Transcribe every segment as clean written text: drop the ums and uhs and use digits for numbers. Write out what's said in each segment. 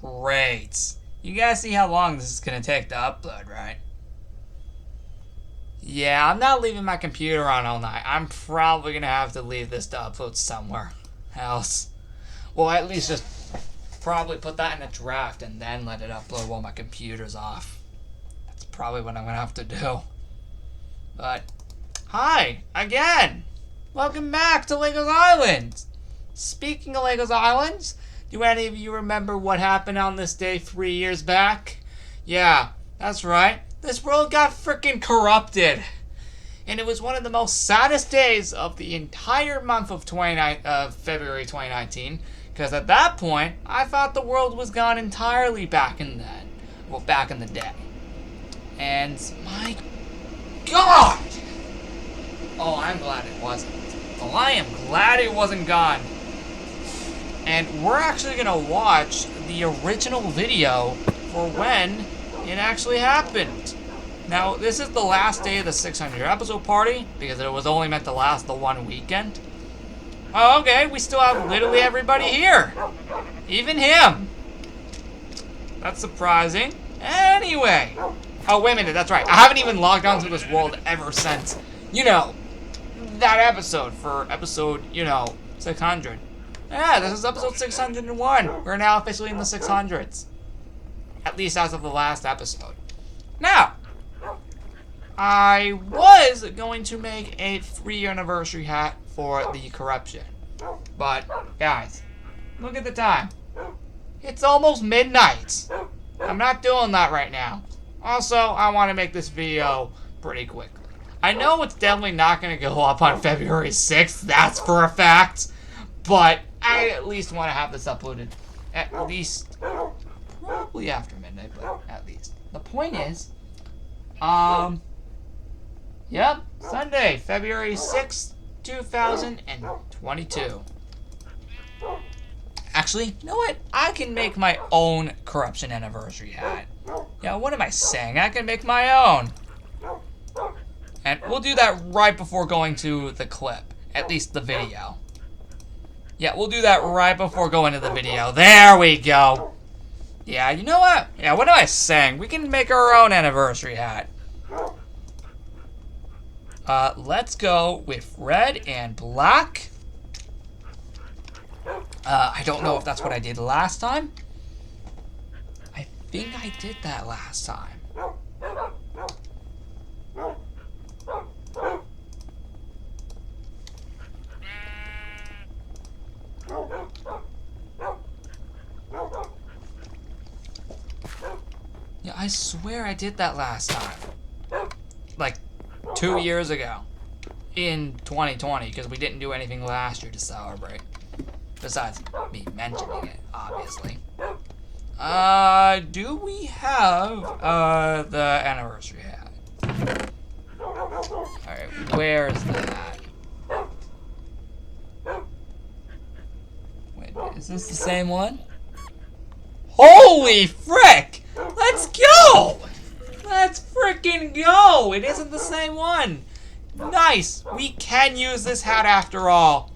Great. You guys see how long this is going to take to upload, right? Yeah, I'm not leaving my computer on all night. I'm probably going to have to leave this to upload somewhere else. Well, at least just probably put that in a draft and then let it upload while my computer's off. That's probably what I'm going to have to do. But, hi, again! Welcome back to Legos Island! Speaking of Legos Islands, do any of you remember what happened on this day 3 years back? Yeah, that's right. This world got freaking corrupted. And it was one of the most saddest days of the entire month of February 2019. Because at that point, I thought the world was gone entirely back in the day. And my God! Oh, I'm glad it wasn't. Oh, I am glad it wasn't gone. And we're actually going to watch the original video for when it actually happened. Now, this is the last day of the 600 episode party, because it was only meant to last the one weekend. Oh, okay, we still have literally everybody here. Even him. That's surprising. Anyway. Oh, wait a minute, that's right. I haven't even logged onto this world ever since, that episode for episode, 600. Yeah, this is episode 601. We're now officially in the 600s. At least as of the last episode. Now, I was going to make a 3-year anniversary hat for the corruption. But, guys, look at the time. It's almost midnight. I'm not doing that right now. Also, I want to make this video pretty quickly. I know it's definitely not going to go up on February 6th, that's for a fact. But I at least want to have this uploaded at least, probably after midnight, but at least. The point is, yep, Sunday, February 6th, 2022. Actually, you know what? I can make my own corruption anniversary hat. Yeah, what am I saying? I can make my own. And we'll do that right before going to the clip, at least the video. Yeah, we'll do that right before going to the video. There we go. Yeah, you know what? Yeah, what am I saying? We can make our own anniversary hat. Let's go with red and black. I don't know if that's what I did last time. I think I did that last time. Yeah, I swear I did that last time. Like, 2 years ago. In 2020, because we didn't do anything last year to celebrate. Besides me mentioning it, obviously. Do we have, the anniversary hat? Alright, where's that? Wait, is this the same one? Holy frick! Let's go! Let's freaking go! It isn't the same one! Nice! We can use this hat after all.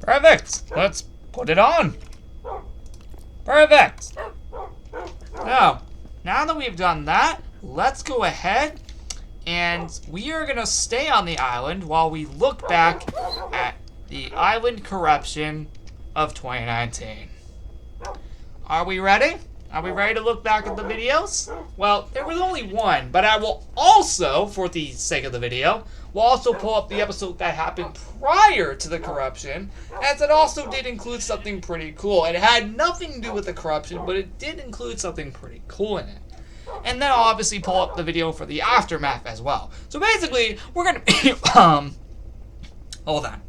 Perfect! Let's put it on. Perfect! Now that we've done that, let's go ahead and we are going to stay on the island while we look back at the island corruption of 2019. Are we ready? Are we ready to look back at the videos? Well, there was only one, but I will also, for the sake of the video, will also pull up the episode that happened prior to the corruption, as it also did include something pretty cool. It had nothing to do with the corruption, but it did include something pretty cool in it. And then I'll obviously pull up the video for the aftermath as well. So basically, we're gonna be, hold on.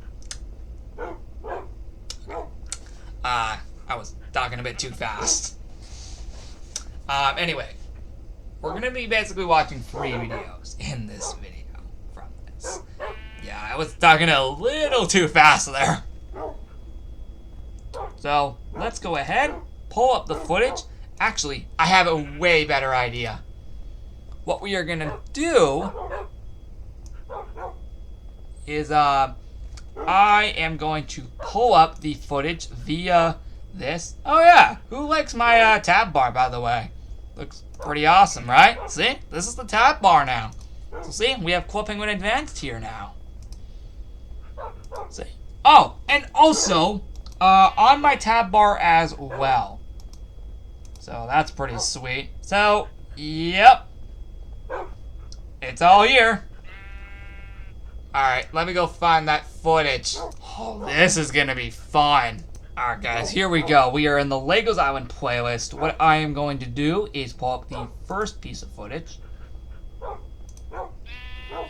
I was talking a bit too fast. Anyway, we're going to be basically watching 3 videos in this video from this. Yeah, I was talking a little too fast there. So, let's go ahead, pull up the footage. Actually, I have a way better idea. What we are going to do is, I am going to pull up the footage via this. Oh yeah, who likes my tab bar, by the way? Looks pretty awesome, right? See, this is the tab bar now. So see, we have Clipping with Advanced here now. See? Oh, and also, on my tab bar as well. So that's pretty sweet. So, yep. It's all here. Alright, let me go find that footage. Oh, this is gonna be fun. Alright guys, here we go. We are in the Legos Island playlist. What I am going to do is pull up the first piece of footage.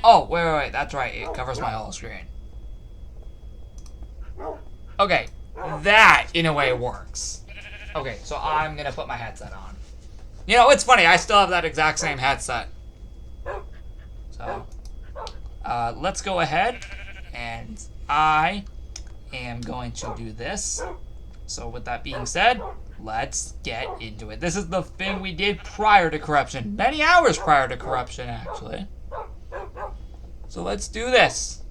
Oh, wait, that's right. It covers my whole screen. Okay, that in a way works. Okay, so I'm gonna put my headset on. You know, it's funny, I still have that exact same headset. So, let's go ahead, and I am going to do this. So with that being said, let's get into it. This is the thing we did prior to corruption. Many hours prior to corruption, actually. So let's do this.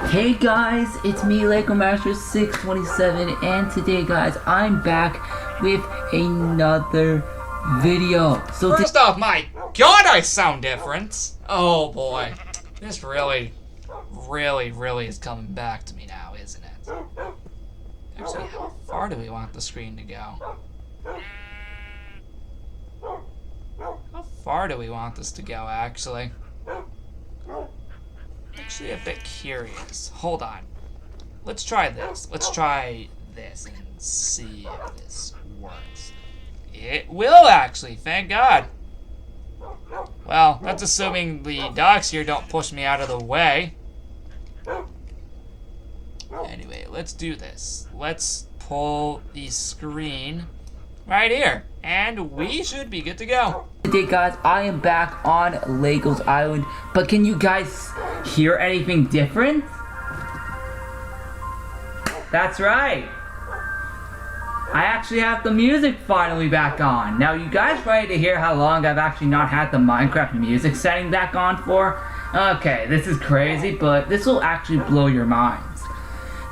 Hey guys, it's me, LegoMaster627, and today guys, I'm back with another video. So first off, my God, I sound different. Oh boy, this really is coming back to me now, isn't it? Actually, how far do we want the screen to go? How far do we want this to go, actually? Actually a bit curious. Hold on. Let's try this. Let's try this and see if this works. It will actually, thank God. Well, that's assuming the dogs here don't push me out of the way. Anyway, let's do this. Let's pull the screen right here. And we should be good to go. today guys, I am back on Legos Island, but can you guys hear anything different? That's right. I actually have the music finally back on. Now, you guys ready to hear how long I've actually not had the Minecraft music setting back on for? Okay, this is crazy, but this will actually blow your minds.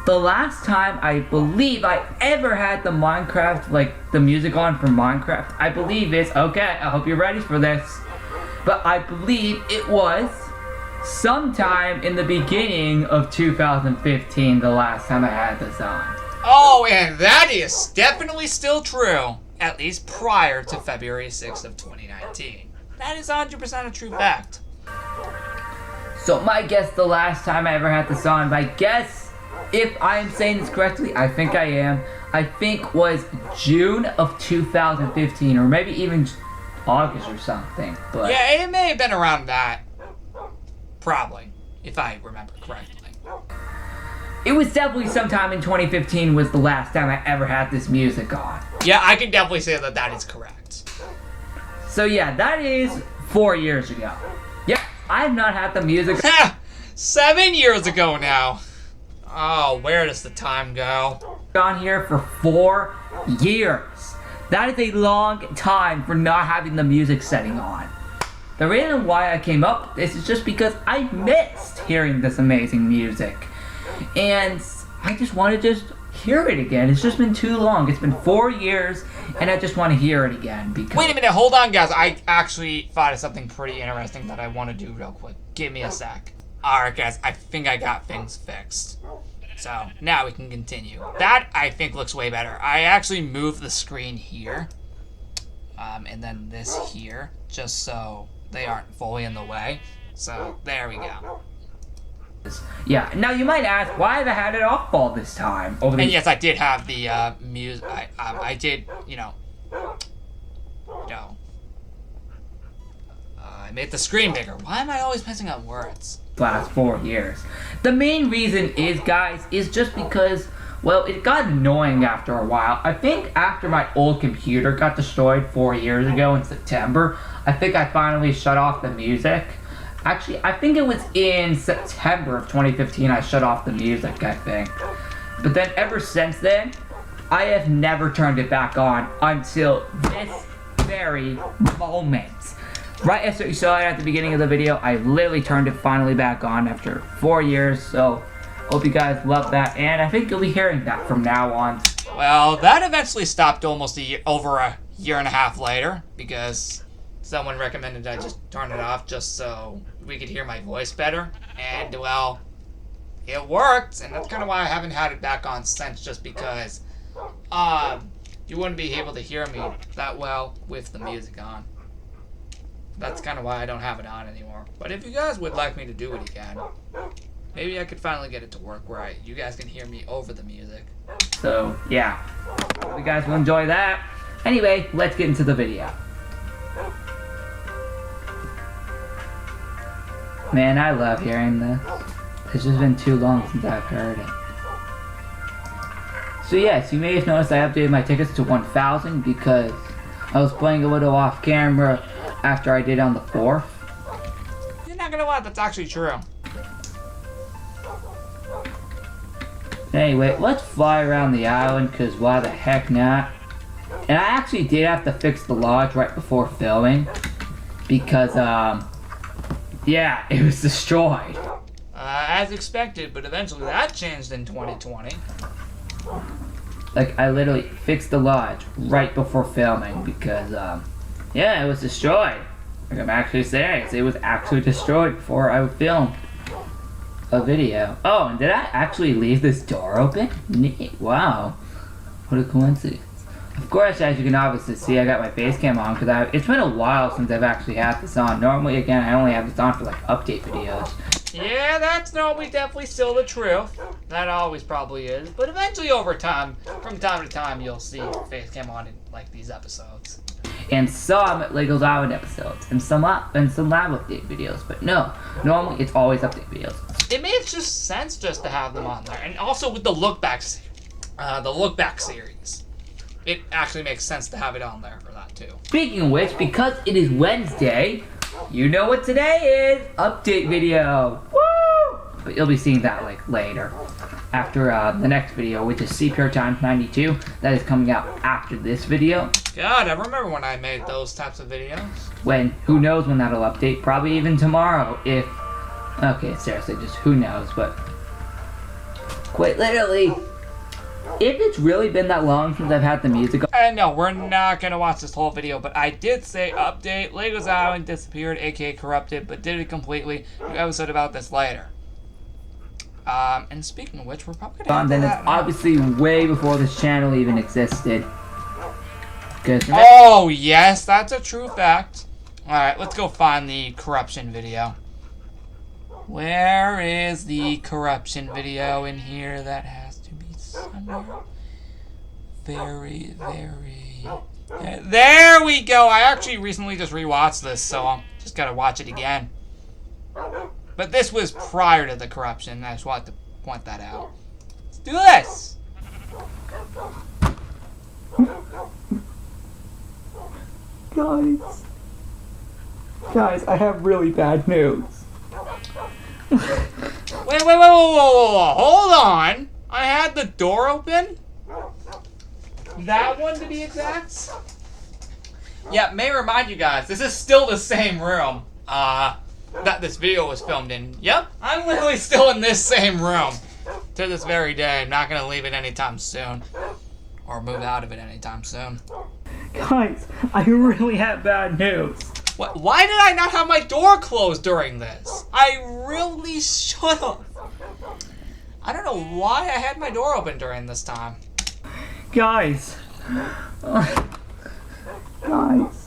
The last time I believe I ever had the Minecraft, like the music on for Minecraft, I believe is, okay, I hope you're ready for this, but I believe it was sometime in the beginning of 2015, the last time I had this on. Oh, and that is definitely still true, at least prior to February 6th of 2019. That is 100% a true fact. So my guess the last time I ever had this on, my guess, if I am saying this correctly, I think I am, I think was June of 2015, or maybe even August or something. But yeah, it may have been around that. Probably, if I remember correctly. it was definitely sometime in 2015 was the last time I ever had this music on. Yeah, I can definitely say that that is correct. So yeah, that is 4 years ago. Yep, I have not had the music 7 years ago now. Oh, where does the time go? on here for 4 years. That is a long time for not having the music setting on. The reason why I came up with this is just because I missed hearing this amazing music. And I just want to just hear it again. It's just been too long. It's been 4 years and I just want to hear it again because... Wait a minute, hold on, guys. I actually thought of something pretty interesting that I want to do real quick. Give me a sec. Alright, guys, I think I got things fixed. So, now we can continue. That, I think, looks way better. I actually moved the screen here. And then this here, just so they aren't fully in the way. So, there we go. Yeah, now you might ask, why have I had it off all this time? And yes, I did have the music. I did, I made the screen bigger. Why am I always messing up words? Last 4 years. The main reason is, guys, is just because, well, it got annoying after a while. I think after my old computer got destroyed 4 years ago in September, I think I finally shut off the music. Actually, I think it was in September of 2015 I shut off the music, I think. But then ever since then, I have never turned it back on until this very moment. Right as you saw it at the beginning of the video, I literally turned it finally back on after 4 years, so hope you guys love that, and I think you'll be hearing that from now on. Well, that eventually stopped almost over a year and a half later, because someone recommended I just turn it off just so we could hear my voice better, and well, it worked, and that's kind of why I haven't had it back on since, just because you wouldn't be able to hear me that well with the music on. That's kind of why I don't have it on anymore. But if you guys would like me to do it again, maybe I could finally get it to work where you guys can hear me over the music. So, yeah. Hope you guys will enjoy that. Anyway, let's get into the video. Man, I love hearing this. It's just been too long since I've heard it. So yes, you may have noticed I updated my tickets to 1,000 because I was playing a little off camera after I did on the 4th. You're not gonna lie, that's actually true. Anyway, let's fly around the island, because why the heck not? And I actually did have to fix the lodge right before filming, because, yeah, it was destroyed. As expected, but eventually that changed in 2020. Like, I literally fixed the lodge right before filming, because, yeah, it was destroyed. Like, I'm actually serious. It was actually destroyed before I filmed a video. Oh, and did I actually leave this door open? Neat. Wow. What a coincidence. Of course, as you can obviously see, I got my face cam on because it's been a while since I've actually had this on. Normally, again, I only have this on for, like, update videos. Yeah, that's normally definitely still the truth. That always probably is. But eventually, over time, from time to time, you'll see face cam on in, like, these episodes. And some Legos Island episodes, and some lab update videos, but no, normally it's always update videos. It makes just sense just to have them on there, and also with the look back series, it actually makes sense to have it on there for that too. Speaking of which, because it is Wednesday, you know what today is? Update video. Woo! But you'll be seeing that like later, after the next video, which is CPR Times 92. That is coming out after this video. God, I remember when I made those types of videos. When, who knows when that'll update, probably even tomorrow if, okay, seriously, just who knows, but quite literally, if it's really been that long since I've had the music. No, we're not gonna watch this whole video, but I did say update, Legos Island disappeared, aka corrupted, but did it completely. New episode about this later. And speaking of which, we're probably gonna have Then that it's obviously way before this channel even existed. Oh, yes, that's a true fact. Alright, let's go find the corruption video. Where is the corruption video in here? That has to be somewhere. Very... There we go! I actually recently just rewatched this, so I'm just gotta watch it again. But this was prior to the corruption. I just wanted to point that out. Let's do this! Guys, I have really bad news. Wait, hold on! I had the door open? That one to be exact? Yeah, may remind you guys, this is still the same room that this video was filmed in. Yep, I'm literally still in this same room to this very day. I'm not gonna leave it anytime soon. Or move out of it anytime soon. Guys, I really have bad news. What? Why did I not have my door closed during this? I really should have. I don't know why I had my door open during this time. Guys. Guys.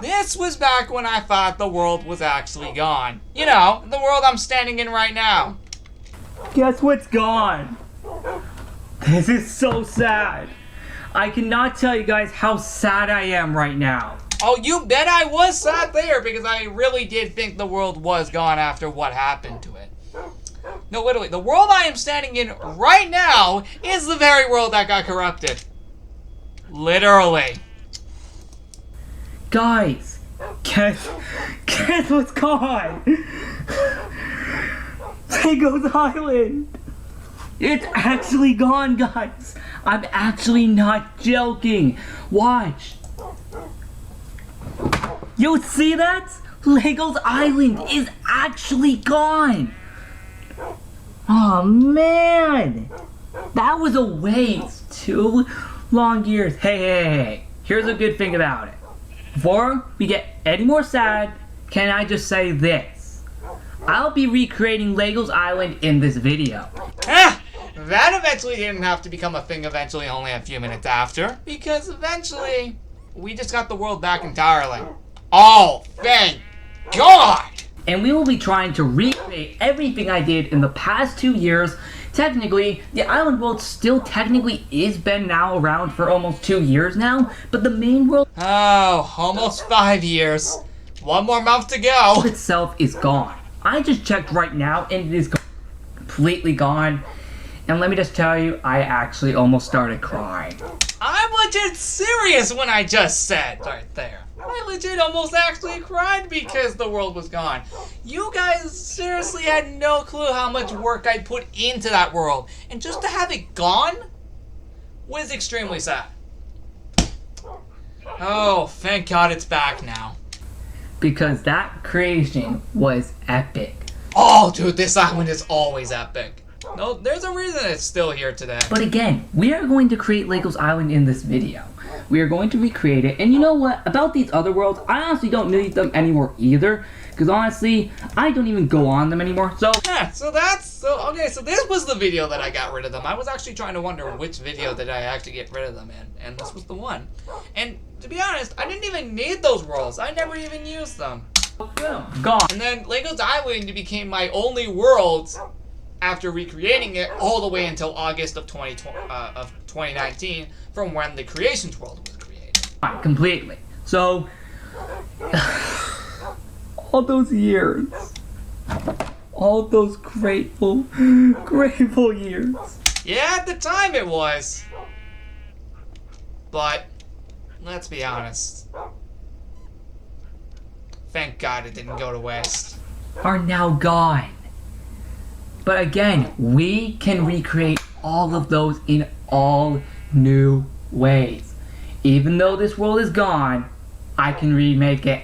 This was back when I thought the world was actually gone. You know, the world I'm standing in right now. Guess what's gone? This is so sad. I cannot tell you guys how sad I am right now. Oh, you bet I was sad there because I really did think the world was gone after what happened to it. No, literally, the world I am standing in right now is the very world that got corrupted. Literally. Guys, guess what's gone? Lego's Island. It's actually gone, guys. I'm actually not joking. Watch. You see that? Lego's Island is actually gone. Oh man, that was a waste. 2 long years. Hey. Here's a good thing about it. Before we get any more sad, can I just say this? I'll be recreating Lego's Island in this video. That eventually didn't have to become a thing eventually only a few minutes after, because eventually we just got the world back entirely. Oh, thank God! And we will be trying to recreate everything I did in the past 2 years. Technically, the island world still technically is been now around for almost 2 years now, but the main world almost 5 years. 1 more month to go. itself is gone. I just checked right now and it is completely gone. And let me just tell you, I actually almost started crying. I'm legit serious when I just said right there. I legit almost actually cried because the world was gone. You guys seriously had no clue how much work I put into that world. And just to have it gone was extremely sad. Oh, thank God it's back now. Because that creation was epic. Oh, dude, this island is always epic. No, there's a reason it's still here today. But again, we are going to create Lego's Island in this video. We are going to recreate it. And you know what? About these other worlds, I honestly don't need them anymore either. Because honestly, I don't even go on them anymore. So yeah, so this was the video that I got rid of them. I was actually trying to wonder which video did I actually get rid of them in. And this was the one. And to be honest, I didn't even need those worlds. I never even used them. boom, gone. And then Lego's Island became my only world after recreating it all the way until August of 2019, from when the Creations world was created. Completely. So, all those years, all those grateful years. Yeah, at the time it was. But, let's be honest. Thank God it didn't go to waste. Are now gone. But again, we can recreate all of those in all new ways. Even though this world is gone, I can remake it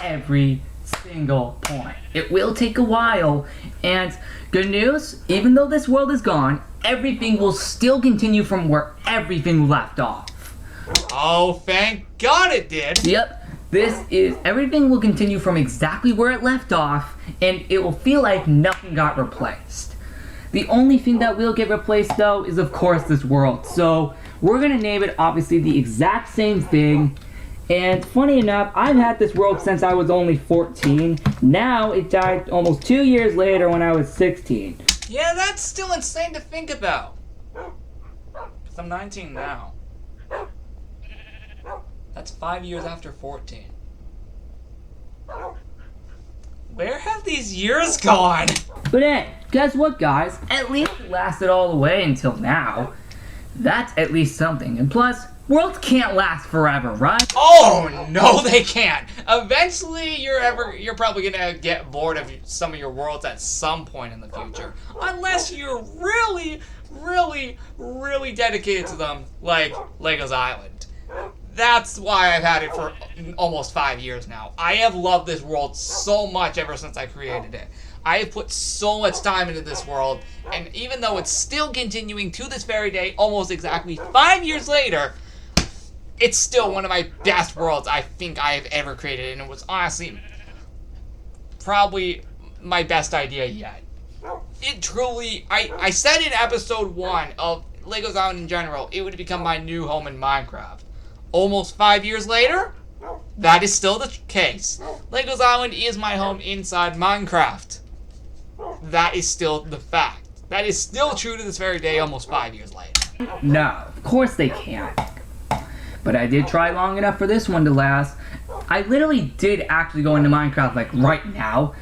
every single point. It will take a while, and good news, even though this world is gone, everything will still continue from where everything left off. Oh, thank God it did! Yep. Everything will continue from exactly where it left off, and it will feel like nothing got replaced. The only thing that will get replaced, though, is of course this world. So, we're gonna name it obviously the exact same thing. And funny enough, I've had this world since I was only 14. Now, it died almost 2 years later when I was 16. Yeah, that's still insane to think about. Because I'm 19 now. That's 5 years after 14. Where have these years gone? But hey, guess what, guys? At least it lasted all the way until now. That's at least something. And plus, worlds can't last forever, right? Oh, no, they can't. Eventually, you're probably gonna get bored of some of your worlds at some point in the future. Unless you're really, really, really dedicated to them, like Lego's Island. That's why I've had it for almost 5 years now. I have loved this world so much ever since I created it. I have put so much time into this world, and even though it's still continuing to this very day, almost exactly 5 years later, it's still one of my best worlds I think I have ever created, and it was honestly probably my best idea yet. It truly, I said in episode 1 of Legos Island in general, it would become my new home in Minecraft. Almost 5 years later, that is still the case. Legos Island is my home inside Minecraft. That is still the fact. That is still true to this very day, almost 5 years later. No, of course they can't. But I did try long enough for this one to last. I literally did actually go into Minecraft like right now.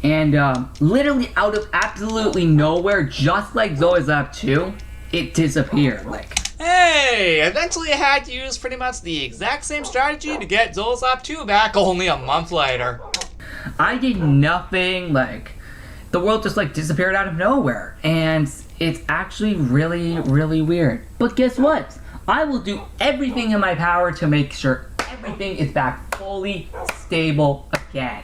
And literally out of absolutely nowhere, just like Zoe's Lab 2, it disappeared. Like, hey, eventually I had to use pretty much the exact same strategy to get Zoe's Lab 2 back only a month later. I did nothing, like, the world just like disappeared out of nowhere. And it's actually really, really weird. But guess what? I will do everything in my power to make sure everything is back fully stable again.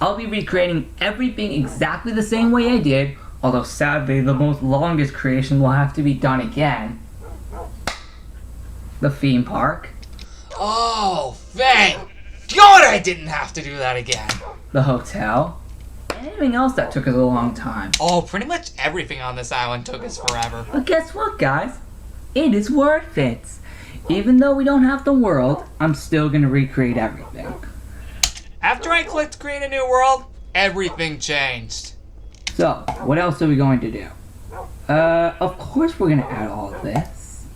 I'll be recreating everything exactly the same way I did, although sadly the most longest creation will have to be done again. The theme park. Oh, thank God I didn't have to do that again. The hotel. And anything else that took us a long time. Oh, pretty much everything on this island took us forever. But guess what, guys? It is worth it. Even though we don't have the world, I'm still gonna recreate everything. After I clicked create a new world, everything changed. So, what else are we going to do? Of course we're gonna add all of this.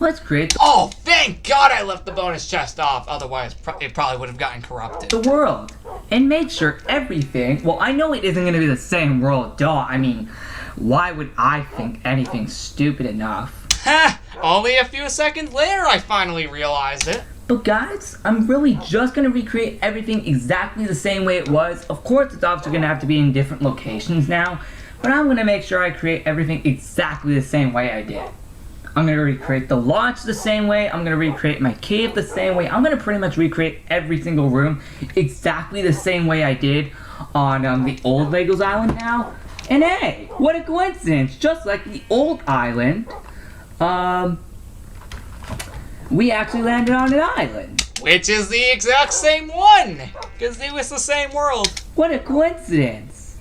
Let's create Oh, thank God I left the bonus chest off, otherwise it probably would have gotten corrupted. the world. And make sure everything, well, I know it isn't gonna be the same world, duh. I mean, why would I think anything stupid enough? Ha! Only a few seconds later I finally realized it. But guys, I'm really just gonna recreate everything exactly the same way it was. Of course, it's obviously gonna have to be in different locations now, but I'm gonna make sure I create everything exactly the same way I did. I'm gonna recreate the launch the same way, I'm gonna recreate my cave the same way, I'm gonna pretty much recreate every single room exactly the same way I did on the old Legos Island now. And hey, what a coincidence, just like the old island, we actually landed on an island. Which is the exact same one, because it was the same world. What a coincidence.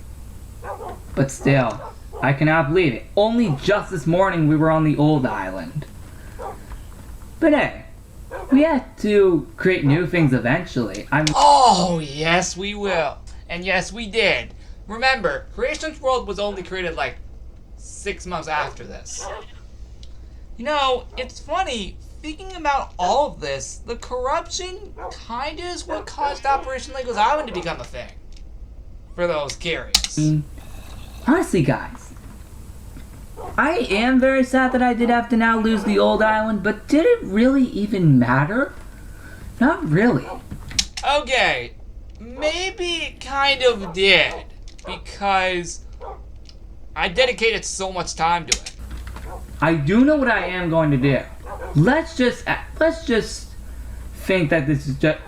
But still, I cannot believe it. Only just this morning we were on the old island. But hey, we had to create new things eventually. Oh, yes we will. And yes we did. Remember, Creations World was only created like 6 months after this. You know, it's funny, thinking about all of this, the corruption kinda is what caused Operation Legos Island to become a thing. For those curious. Honestly, guys, I am very sad that I did have to now lose the old island, but did it really even matter? Not really. Okay, maybe it kind of did, because I dedicated so much time to it. I do know what I am going to do. Let's just think that this is just...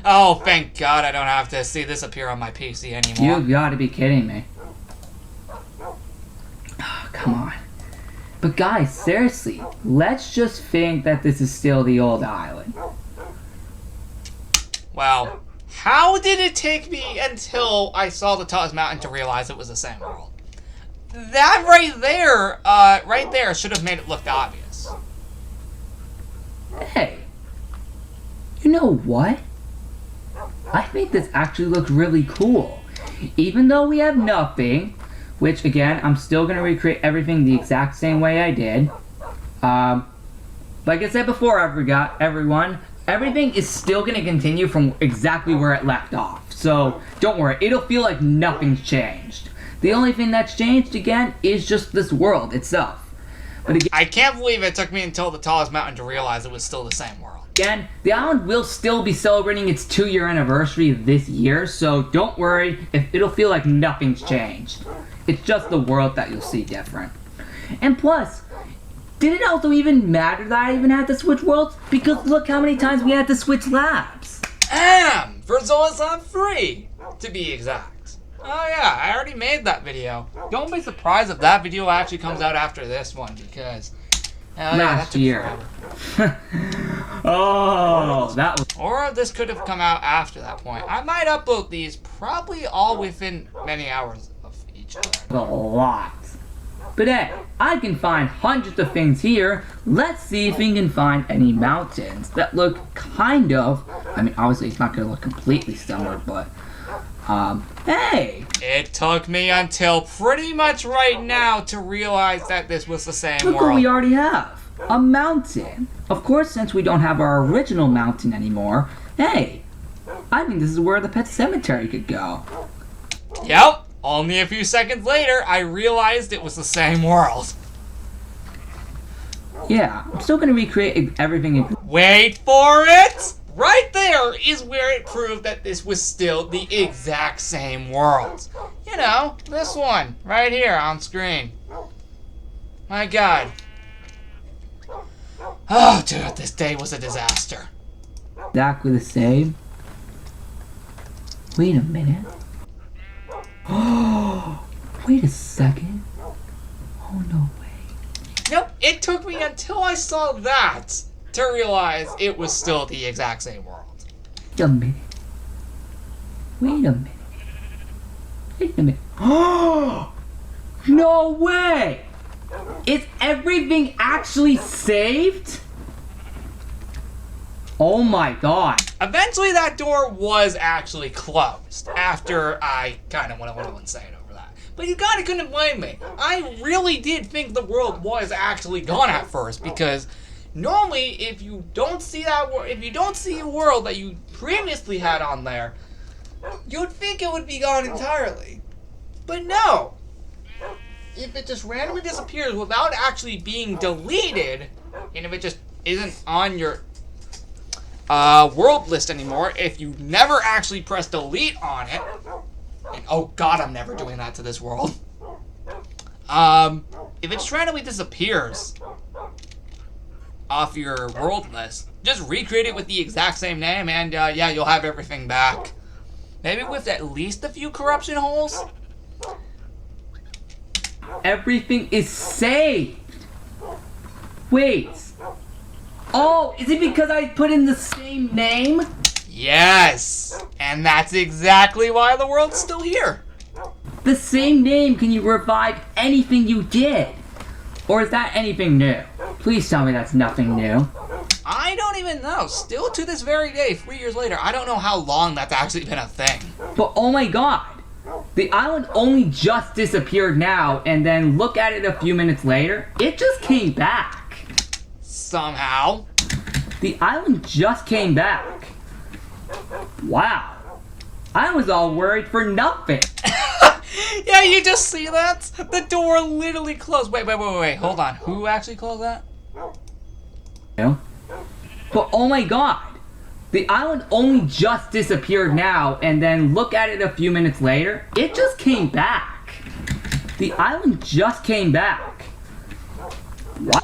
Oh, thank God I don't have to see this appear on my PC anymore. You gotta be kidding me. Oh, come on. But guys, seriously, let's just think that this is still the old island. Well, how did it take me until I saw the Tallest Mountain to realize it was the same world? That right there should have made it look obvious. Hey, you know what? I think this actually looks really cool. Even though we have nothing, which again, I'm still gonna recreate everything the exact same way I did. Like I said before, everyone, everything is still gonna continue from exactly where it left off. So don't worry, it'll feel like nothing's changed. The only thing that's changed again is just this world itself. But again, I can't believe it took me until the Tallest Mountain to realize it was still the same world. Again, the island will still be celebrating its 2-year anniversary this year, so don't worry if it'll feel like nothing's changed. It's just the world that you'll see different. And plus, did it also even matter that I even had to switch worlds? Because look how many times we had to switch labs. For Zoe's Lab 3, to be exact. Oh yeah, I already made that video. Don't be surprised if that video actually comes out after this one, because Hell yeah, that last took year. forever. Oh, that was Or this could have come out after that point. I might upload these probably all within many hours of each other. a lot. But hey, I can find hundreds of things here. Let's see if we can find any mountains that look kind of, I mean, obviously it's not going to look completely similar, but, hey, It took me until pretty much right now to realize that this was the same look what world. we already have. A mountain. Of course, since we don't have our original mountain anymore, hey, I think this is where the pet cemetery could go. Yep. Only a few seconds later, I realized it was the same world. Yeah, I'm still going to recreate everything. Wait for it! Right there is where it proved that this was still the exact same world. You know, this one, right here on screen. My god. Oh, dude, this day was a disaster. Exactly the same. Wait a minute. Oh, wait a second. Oh, no way. Nope, it took me until I saw that to realize it was still the exact same world. Wait a minute. Wait a minute. Wait a minute. Oh, no way. Is everything actually saved? Oh my god. Eventually, that door was actually closed after I kind of went insane over that. But you kind of couldn't blame me. I really did think the world was actually gone at first because normally, if you don't see a world that you previously had on there, you'd think it would be gone entirely. But no. If it just randomly disappears without actually being deleted, and if it just isn't on your world list anymore, if you never actually press delete on it, and oh god, I'm never doing that to this world. If it just randomly disappears off your world list, just recreate it with the exact same name, and yeah, you'll have everything back. Maybe with at least a few corruption holes. Everything is saved. Wait. Oh, is it because I put in the same name? Yes, and that's exactly why the world's still here. The same name, can you revive anything you did? Or is that anything new? Please tell me that's nothing new. I don't even know. Still to this very day, 3 years later, I don't know how long that's actually been a thing. But oh my god. The island only just disappeared now, and then look at it a few minutes later, it just came back. Somehow. The island just came back. Wow. I was all worried for nothing. Yeah, you just see that? The door literally closed. Wait, hold on. Who actually closed that? But oh my god. The island only just disappeared now, and then look at it a few minutes later, it just came back. The island just came back.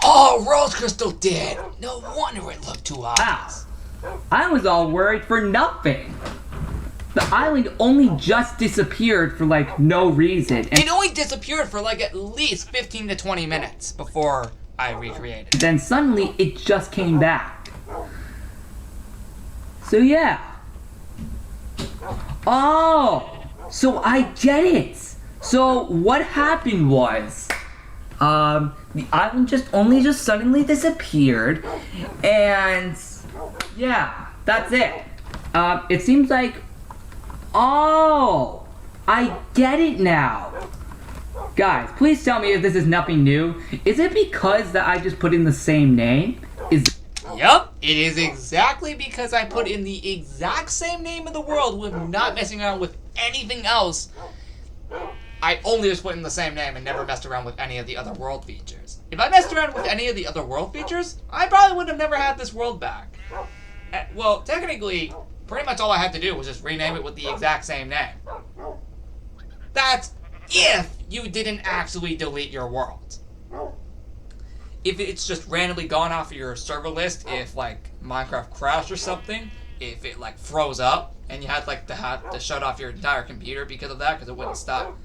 Oh, Rose Crystal did. No wonder it looked too Wow. obvious. I was all worried for nothing. The island only just disappeared for like no reason. And It only disappeared for like at least 15 to 20 minutes before I recreated. then suddenly it just came back. So yeah. Oh, so I get it. So what happened was, the island just suddenly disappeared, and yeah, that's it. It seems like, oh, I get it now. Guys, please tell me if this is nothing new. Is it because that I just put in the same name? Yup, it is exactly because I put in the exact same name in the world with not messing around with anything else. I only just put in the same name and never messed around with any of the other world features. If I messed around with any of the other world features, I probably would have never had this world back. Well, technically, pretty much all I had to do was just rename it with the exact same name. That's if you didn't actually delete your world. If it's just randomly gone off of your server list, if like Minecraft crashed or something, if it like froze up and you had like to have to shut off your entire computer because of that, because it wouldn't stop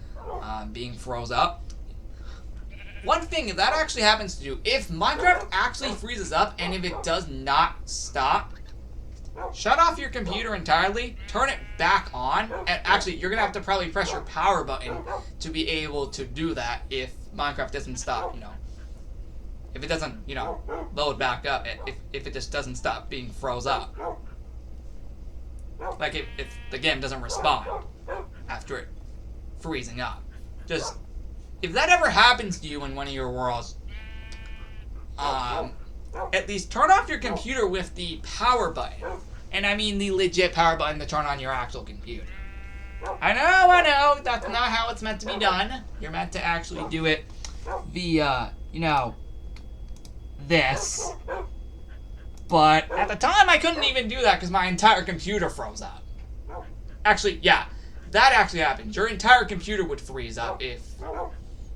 being froze up. one thing, if that actually happens to you, if Minecraft actually freezes up and if it does not stop, shut off your computer entirely, turn it back on, and actually you're going to have to probably press your power button to be able to do that if Minecraft doesn't stop, you know. If it doesn't, you know, load back up, if it just doesn't stop being froze up. Like if the game doesn't respond after it freezing up. Just, if that ever happens to you in one of your worlds, at least turn off your computer with the power button. And I mean the legit power button to turn on your actual computer. I know, that's not how it's meant to be done. You're meant to actually do it via, you know, this. But at the time I couldn't even do that because my entire computer froze up. Actually, yeah, that actually happened. Your entire computer would freeze up if...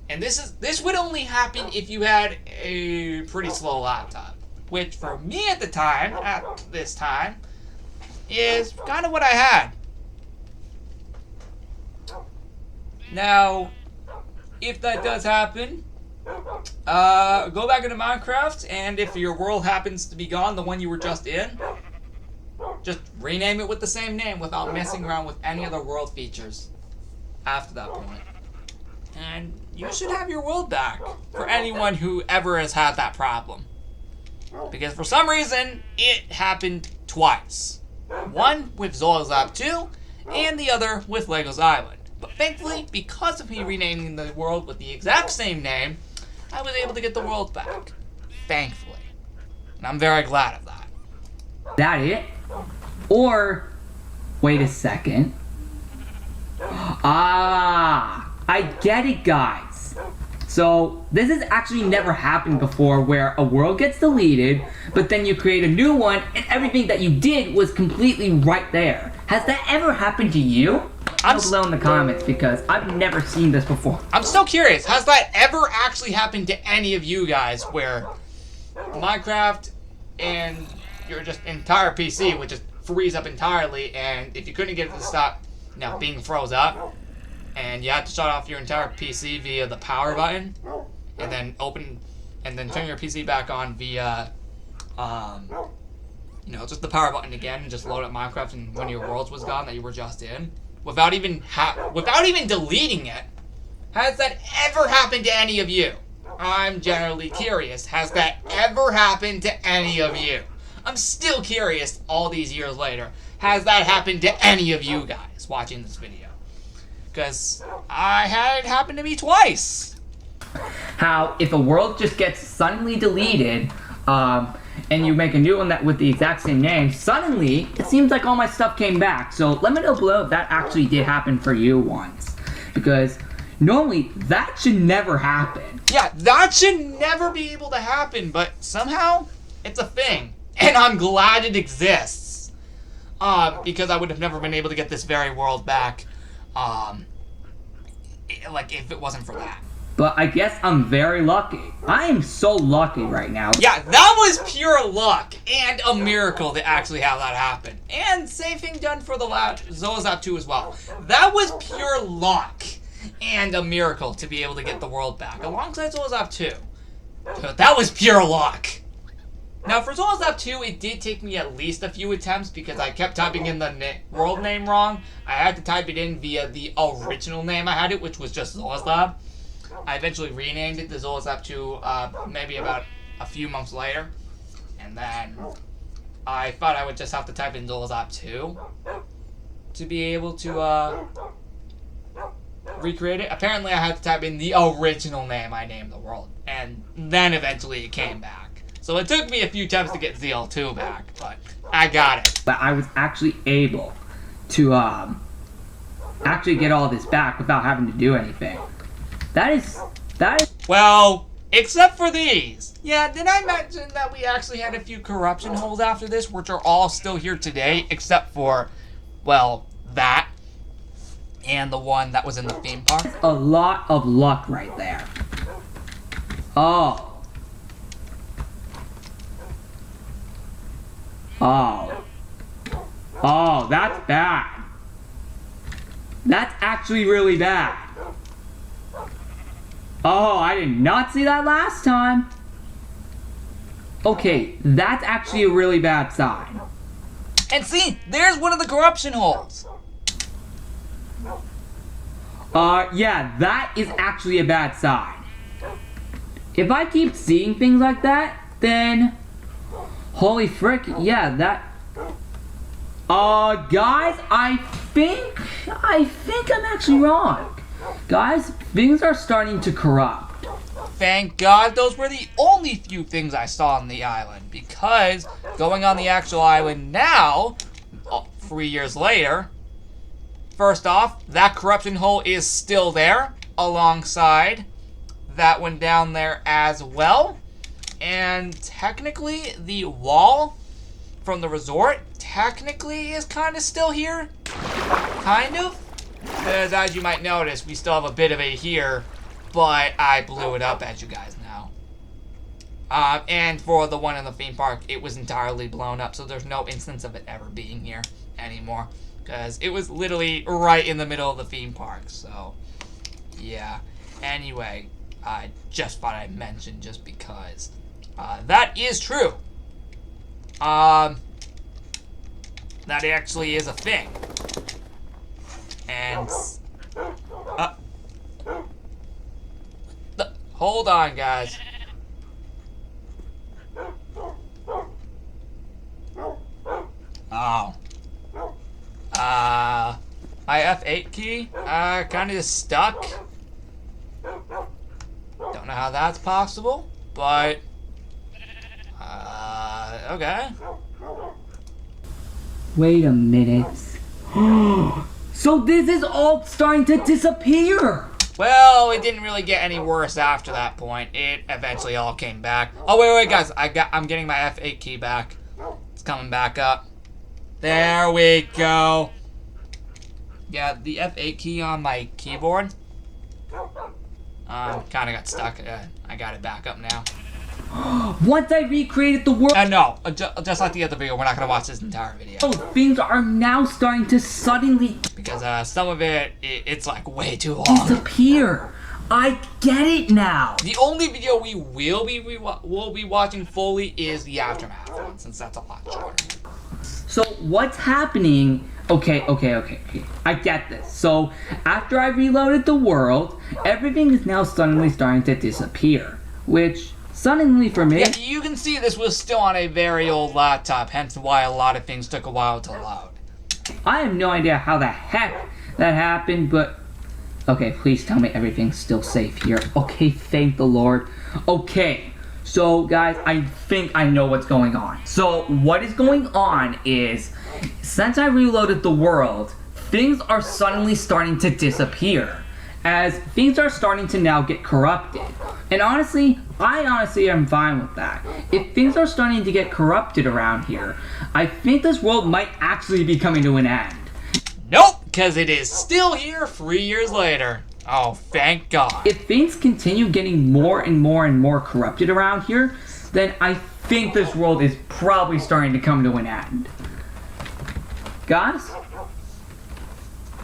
And this would only happen if you had a pretty slow laptop. Which for me at this time, is kind of what I had. Now, if that does happen, go back into Minecraft, and if your world happens to be gone, the one you were just in, just rename it with the same name without messing around with any other world features after that point. And you should have your world back for anyone who ever has had that problem. Because for some reason, it happened twice. One with Zola's Lab 2, and the other with Lego's Island. But thankfully, because of me renaming the world with the exact same name, I was able to get the world back. Thankfully. And I'm very glad of that. That it? Or, wait a second. I get it, guys. So, this has actually never happened before where a world gets deleted, but then you create a new one and everything that you did was completely right there. Has that ever happened to you? Comment below in the comments because I've never seen this before. I'm still curious, has that ever actually happened to any of you guys where Minecraft and your just entire PC would just freeze up entirely, and if you couldn't get it to stop being froze up, and you had to shut off your entire PC via the power button, and then turn your PC back on via, just the power button again, and just load up Minecraft and one of your worlds was gone that you were just in, without even deleting it. Has that ever happened to any of you? I'm generally curious. Has that ever happened to any of you? I'm still curious all these years later. Has that happened to any of you guys watching this video? Because I had it happen to me twice. How if a world just gets suddenly deleted, and you make a new one that with the exact same name, suddenly it seems like all my stuff came back. So let me know below if that actually did happen for you once. Because normally that should never happen. Yeah, that should never be able to happen, but somehow it's a thing. And I'm glad it exists. Because I would have never been able to get this very world back. If it wasn't for that. But I guess I'm very lucky. I am so lucky right now. Yeah, that was pure luck and a miracle to actually have that happen. And same thing done for the Zola's Lab 2 as well. That was pure luck and a miracle to be able to get the world back alongside Zola's Lab 2. So that was pure luck. Now for Zola's Lab 2, it did take me at least a few attempts because I kept typing in the world name wrong. I had to type it in via the original name I had it, which was just Zola's Lab. I eventually renamed it to Zola's Lab 2 maybe about a few months later. And then I thought I would just have to type in Zola's Lab 2 to be able to recreate it. Apparently I had to type in the original name I named the world. And then eventually it came back. So it took me a few attempts to get ZL2 back, but I got it. But I was actually able to actually get all this back without having to do anything. That is... Well, except for these. Yeah, did I mention that we actually had a few corruption holes after this, which are all still here today, except for, well, that. And the one that was in the theme park. A lot of luck right there. Oh. Oh, that's bad. That's actually really bad. Oh, I did not see that last time. Okay, that's actually a really bad sign. And see, there's one of the corruption holes. Yeah, that is actually a bad sign. If I keep seeing things like that, then... Holy frick, yeah, that... guys, I think I'm actually wrong. Guys, things are starting to corrupt. Thank God those were the only few things I saw on the island, because going on the actual island now, 3 years later, first off, that corruption hole is still there, alongside that one down there as well. And technically, the wall from the resort technically is kind of still here. Kind of. Because as you might notice, we still have a bit of it here, but I blew it up, as you guys know. And for the one in the theme park, it was entirely blown up, so there's no instance of it ever being here anymore. Because it was literally right in the middle of the theme park, so yeah. Anyway, I just thought I'd mention just because. That is true. That actually is a thing. And hold on, guys. Oh. My F8 key, kind of stuck. Don't know how that's possible, but, okay. Wait a minute. So this is all starting to disappear! Well, it didn't really get any worse after that point. It eventually all came back. Oh, wait, guys. I'm getting my F8 key back. It's coming back up. There we go. Yeah, the F8 key on my keyboard kind of got stuck. I got it back up now. Once I recreated the world... No, just like the other video, we're not going to watch this entire video. Things are now starting to suddenly... Because some of it's like way too long. Disappear. I get it now. The only video we will be watching fully is the Aftermath one, since that's a lot shorter. So what's happening... Okay. I get this. So after I reloaded the world, everything is now suddenly starting to disappear. Which... Suddenly for me... Yeah, you can see this was still on a very old laptop, hence why a lot of things took a while to load. I have no idea how the heck that happened, but... Okay, please tell me everything's still safe here. Okay, thank the Lord. Okay, so guys, I think I know what's going on. So, what is going on is, since I reloaded the world, things are suddenly starting to disappear. As things are starting to now get corrupted. And honestly, I am fine with that. If things are starting to get corrupted around here, I think this world might actually be coming to an end. Nope, because it is still here 3 years later. Oh, thank God. If things continue getting more and more corrupted around here, then I think this world is probably starting to come to an end. Guys?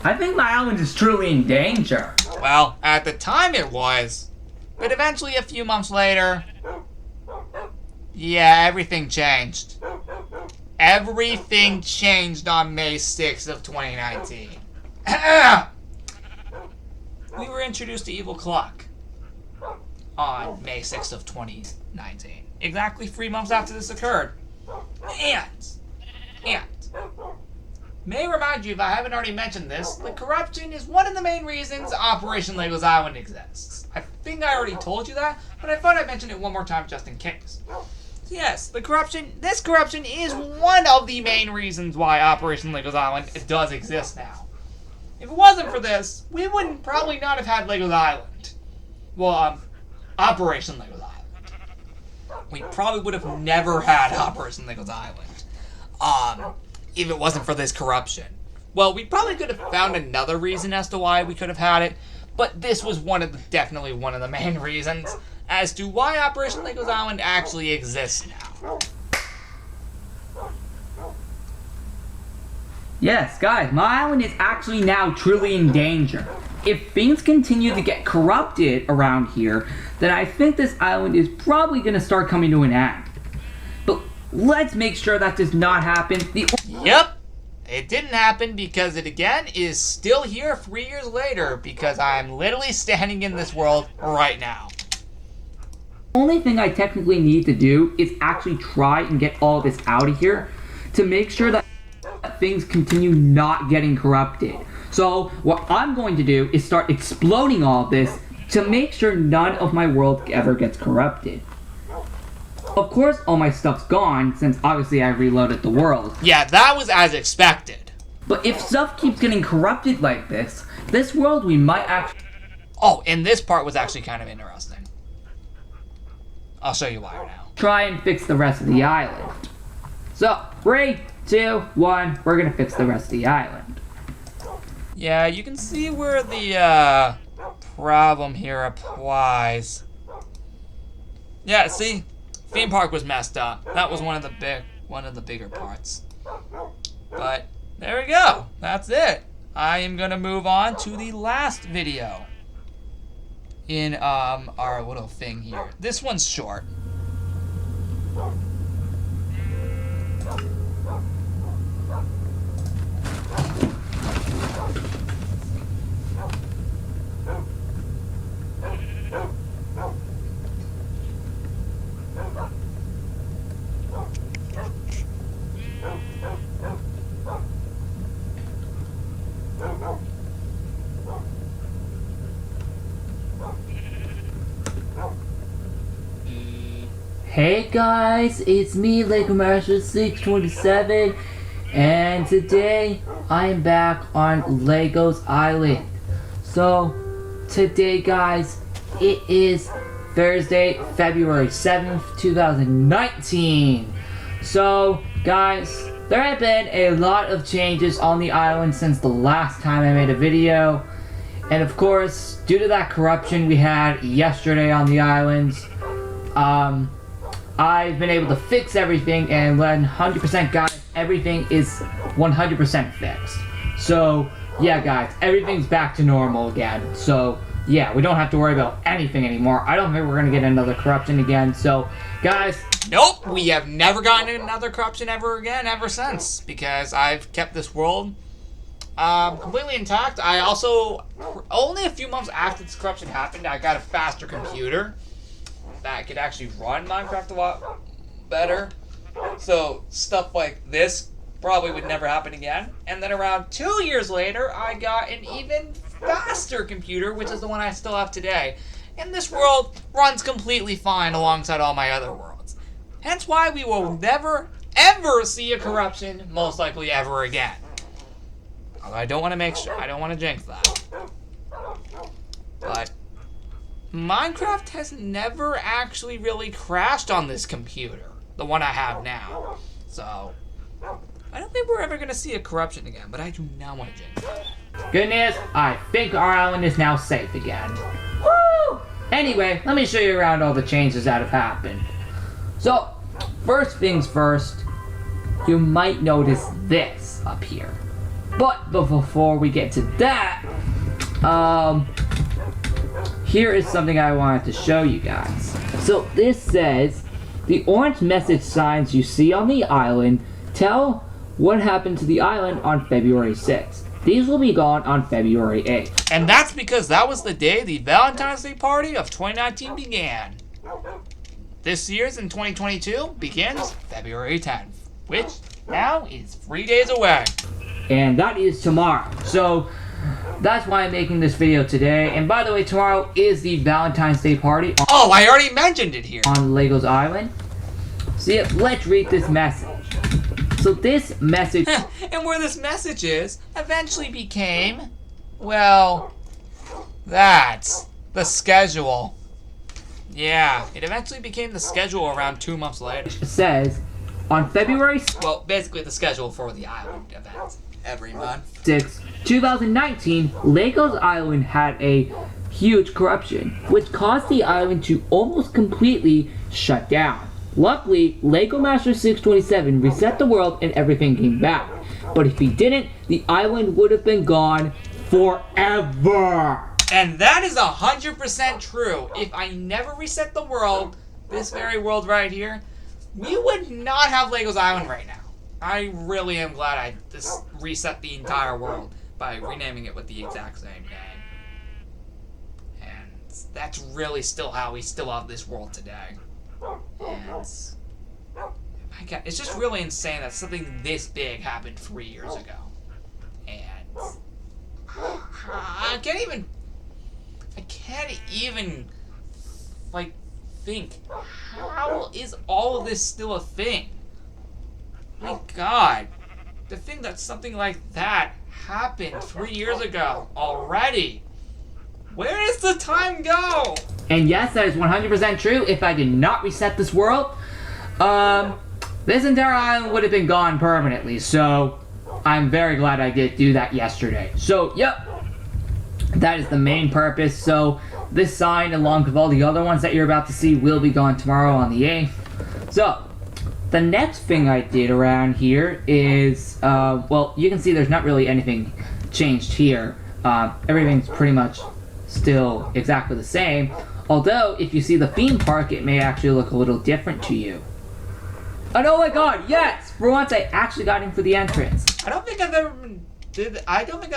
I think my island is truly in danger. Well, at the time it was. But eventually, a few months later... Yeah, everything changed. Everything changed on May 6th of 2019. We were introduced to Evil Clock on May 6th of 2019. Exactly 3 months after this occurred. And... May remind you, if I haven't already mentioned this, the corruption is one of the main reasons Operation Legos Island exists. I think I already told you that, but I thought I'd mention it one more time just in case. Yes, this corruption is one of the main reasons why Operation Legos Island does exist now. If it wasn't for this, we wouldn't probably not have had Legos Island. Well, Operation Legos Island. We probably would have never had Operation Legos Island. If it wasn't for this corruption. Well, we probably could have found another reason as to why we could have had it, but this was definitely one of the main reasons as to why Operation Legos Island actually exists now. Yes, guys, my island is actually now truly in danger. if things continue to get corrupted around here, then I think this island is probably going to start coming to an end. But let's make sure that does not happen. Yep. It didn't happen because it again is still here 3 years later because I'm literally standing in this world right now. The only thing I technically need to do is actually try and get all this out of here to make sure that things continue not getting corrupted. So what I'm going to do is start exploding all of this to make sure none of my world ever gets corrupted. Of course, all my stuff's gone, since obviously I reloaded the world. Yeah, that was as expected. But if stuff keeps getting corrupted like this world we might actually... Oh, and this part was actually kind of interesting. I'll show you why now. Try and fix the rest of the island. So, 3, 2, 1, we're gonna fix the rest of the island. Yeah, you can see where the problem here applies. Yeah, see? Theme park was messed up. That was one of the bigger parts. But there we go. That's it. I am gonna move on to the last video in our little thing here. This one's short. Hey guys, it's me, Lego Master 627, and today I am back on Lego's Island. So, today guys, it is Thursday, February 7th, 2019. So, guys, there have been a lot of changes on the island since the last time I made a video. And of course, due to that corruption we had yesterday on the islands, I've been able to fix everything, and 100% guys, everything is 100% fixed. So, yeah guys, everything's back to normal again. So, yeah, we don't have to worry about anything anymore. I don't think we're gonna get another corruption again. So, guys... Nope, we have never gotten another corruption ever again, ever since. Because I've kept this world completely intact. I also, only a few months after this corruption happened, I got a faster computer that could actually run Minecraft a lot better. So stuff like this probably would never happen again. And then around 2 years later, I got an even faster computer, which is the one I still have today. And this world runs completely fine alongside all my other worlds. Hence why we will never, ever see a corruption, most likely ever again. Although I don't want to make sure, I don't want to jinx that. But Minecraft has never actually really crashed on this computer, the one I have now. So, I don't think we're ever going to see a corruption again, but I do not want to jinx it. Good news, I think our island is now safe again. Woo! Anyway, let me show you around all the changes that have happened. So, first things first, you might notice this up here. But before we get to that, here is something I wanted to show you guys. So this says, the orange message signs you see on the island tell what happened to the island on February 6th. These will be gone on February 8th. And that's because that was the day the Valentine's Day party of 2019 began. This year's in 2022 begins February 10th, which now is 3 days away. And that is tomorrow. So that's why I'm making this video today. And by the way, tomorrow is the Valentine's Day party. Oh, I already mentioned it here. On Lego's Island. So yeah, let's read this message. So this message... And where this message is, eventually became, well, that's the schedule. Yeah, it eventually became the schedule around 2 months later. Says, on February... Well, basically the schedule for the island events. Every month. 6, 2019, Lego's Island had a huge corruption, which caused the island to almost completely shut down. Luckily, Lego Master 627 reset the world and everything came back. But if he didn't, the island would have been gone forever. And that is 100% true. If I never reset the world, this very world right here, we would not have Lego's Island right now. I really am glad I just reset the entire world by renaming it with the exact same name. And that's really still how we still have this world today. And my God, it's just really insane that something this big happened 3 years ago. And I can't even like think, how is all of this still a thing? My God, to think that something like that happened 3 years ago already. Where does the time go? And yes, that is 100% true. If I did not reset this world, this entire island would have been gone permanently. So I'm very glad I did do that yesterday. So, yep. That is the main purpose. So this sign, along with all the other ones that you're about to see, will be gone tomorrow on the 8th. So the next thing I did around here is, well, you can see there's not really anything changed here. Everything's pretty much still exactly the same. Although, if you see the theme park, it may actually look a little different to you. And oh my God, yes! For once, I actually got in for the entrance. I don't think I've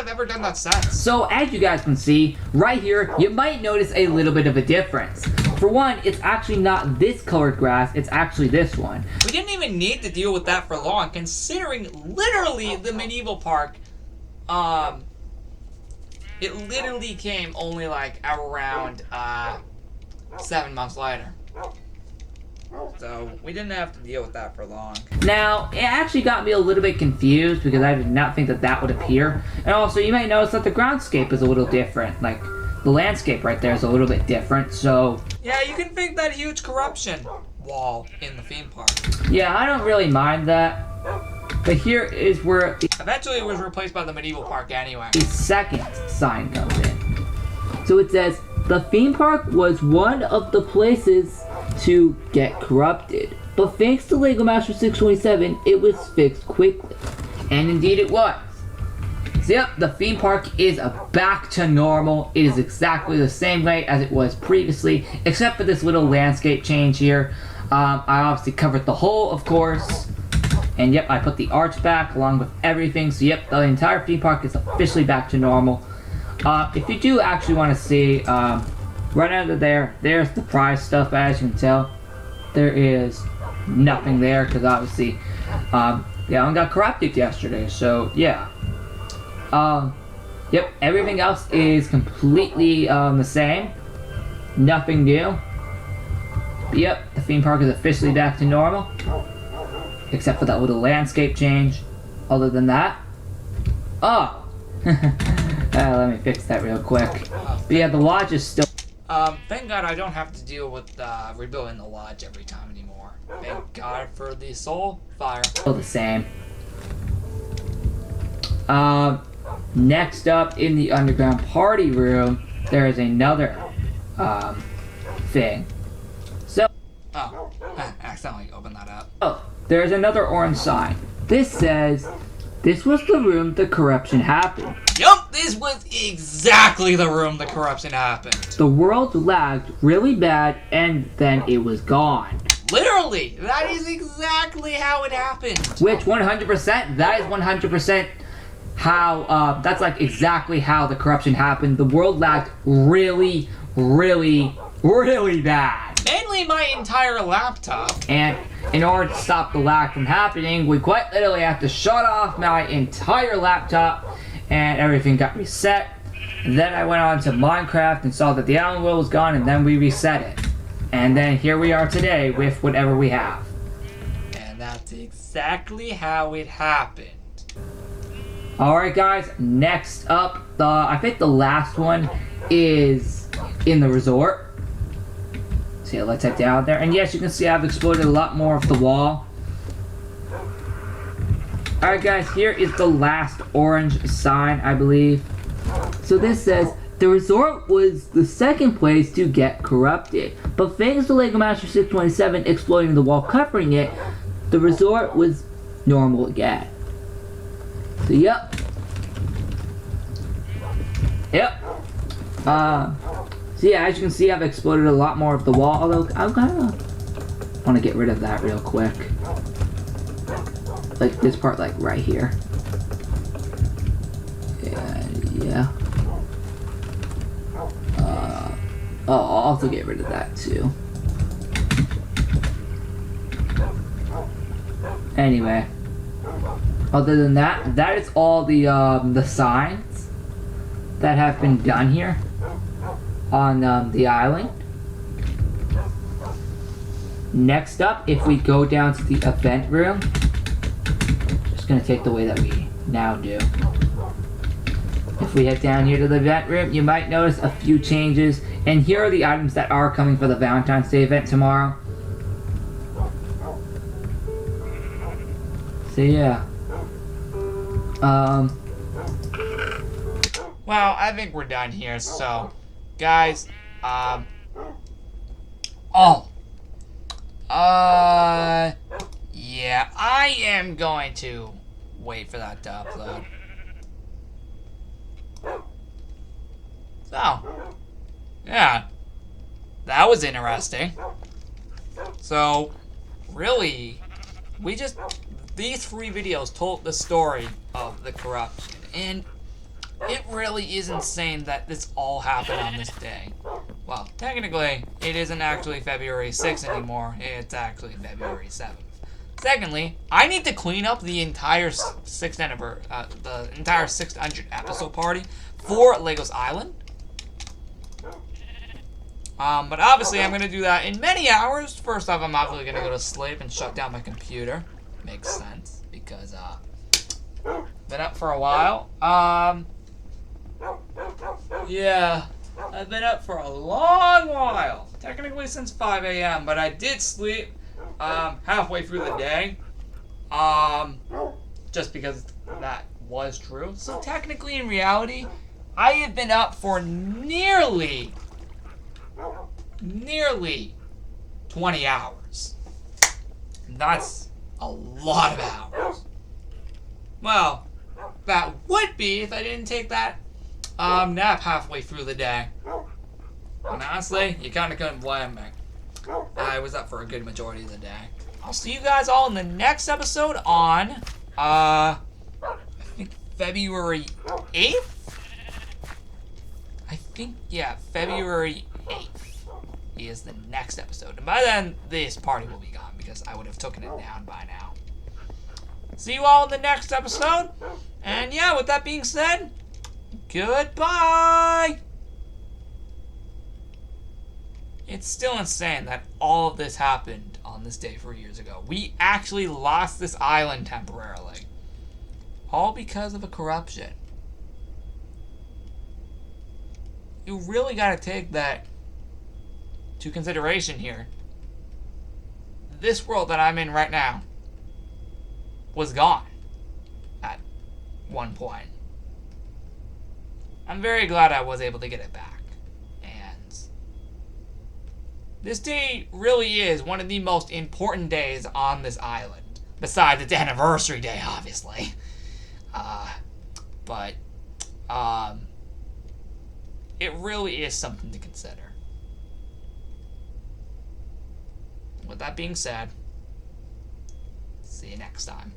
ever done that since. So as you guys can see, right here, you might notice a little bit of a difference. For one, it's actually not this colored grass, it's actually this one. We didn't even need to deal with that for long, considering literally the medieval park, it literally came only like around 7 months later. So we didn't have to deal with that for long. Now, it actually got me a little bit confused because I did not think that that would appear. And also, you may notice that the groundscape is a little different. Like, the landscape right there is a little bit different, so... Yeah, you can think that huge corruption wall in the theme park. Yeah, I don't really mind that. But here is where... Eventually it was replaced by the medieval park anyway. The second sign comes in. So it says, the theme park was one of the places to get corrupted. But thanks to LEGO Master 627, it was fixed quickly. And indeed it was. So yep, the theme park is back to normal. It is exactly the same way as it was previously, except for this little landscape change here. I obviously covered the hole, of course. And yep, I put the arch back along with everything. So yep, the entire theme park is officially back to normal. If you do actually want to see, right under there, there's the prize stuff. As you can tell, there is nothing there because obviously, the island got corrupted yesterday. So yeah, yep, everything else is completely the same. Nothing new. But yep, the theme park is officially back to normal, except for that little landscape change. Other than that, oh, let me fix that real quick. But yeah, the lodge is still. Thank God I don't have to deal with rebuilding the lodge every time anymore. Thank God for the soul fire. Still the same. Next up in the underground party room, there is another thing. So, oh, I accidentally opened that up. Oh, there's another orange sign. This says, this was the room the corruption happened. Yup, this was exactly the room the corruption happened. The world lagged really bad and then it was gone. Literally, that is exactly how it happened. Which 100%, that is 100% how, that's like exactly how the corruption happened. The world lagged really, really, really bad. Mainly my entire laptop. And in order to stop the lag from happening, we quite literally had to shut off my entire laptop and everything got reset. And then I went on to Minecraft and saw that the island world was gone and then we reset it. And then here we are today with whatever we have. And that's exactly how it happened. Alright guys, next up, I think the last one is in the resort. So yeah, let's head down there. And yes, you can see I've exploited a lot more of the wall. Alright guys, here is the last orange sign, I believe. So this says, the resort was the second place to get corrupted. But thanks to LEGO Master 627 exploiting the wall covering it, the resort was normal again. So yep. Yep. So yeah, as you can see, I've exploded a lot more of the wall, although I kind of want to get rid of that real quick. Like this part, like right here. Yeah. Oh, I'll also get rid of that too. Anyway, other than that, that is all the signs that have been done here on the island. Next up, if we go down to the event room, just gonna take the way that we now do. If we head down here to the event room, you might notice a few changes, and here are the items that are coming for the Valentine's Day event tomorrow. So yeah. Well, I think we're done here, so, guys, yeah, I am going to wait for that to upload. So, yeah, that was interesting. So, really, these 3 videos told the story of the corruption, and it really is insane that this all happened on this day. Well, technically, it isn't actually February 6th anymore, it's actually February 7th. Secondly, I need to clean up the entire 600th episode party for Legos Island. But obviously I'm going to do that in many hours. First off, I'm obviously going to go to sleep and shut down my computer. Makes sense, because, been up for a while. Yeah, I've been up for a long while. Technically since 5 a.m., but I did sleep, halfway through the day. Just because that was true. So technically, in reality, I have been up for nearly 20 hours. That's a lot of hours. Well, that would be if I didn't take that nap halfway through the day. And honestly, you kind of couldn't blame me. I was up for a good majority of the day. I'll see you guys all in the next episode on, I think February 8th? I think, yeah, February 8th is the next episode. And by then, this party will be gone because I would have taken it down by now. See you all in the next episode. And yeah, with that being said, goodbye! It's still insane that all of this happened on this day 4 years ago. We actually lost this island temporarily. All because of a corruption. You really gotta take that to consideration here. This world that I'm in right now was gone at one point. I'm very glad I was able to get it back. And this day really is one of the most important days on this island. Besides its anniversary day, obviously. But it really is something to consider. With that being said, see you next time.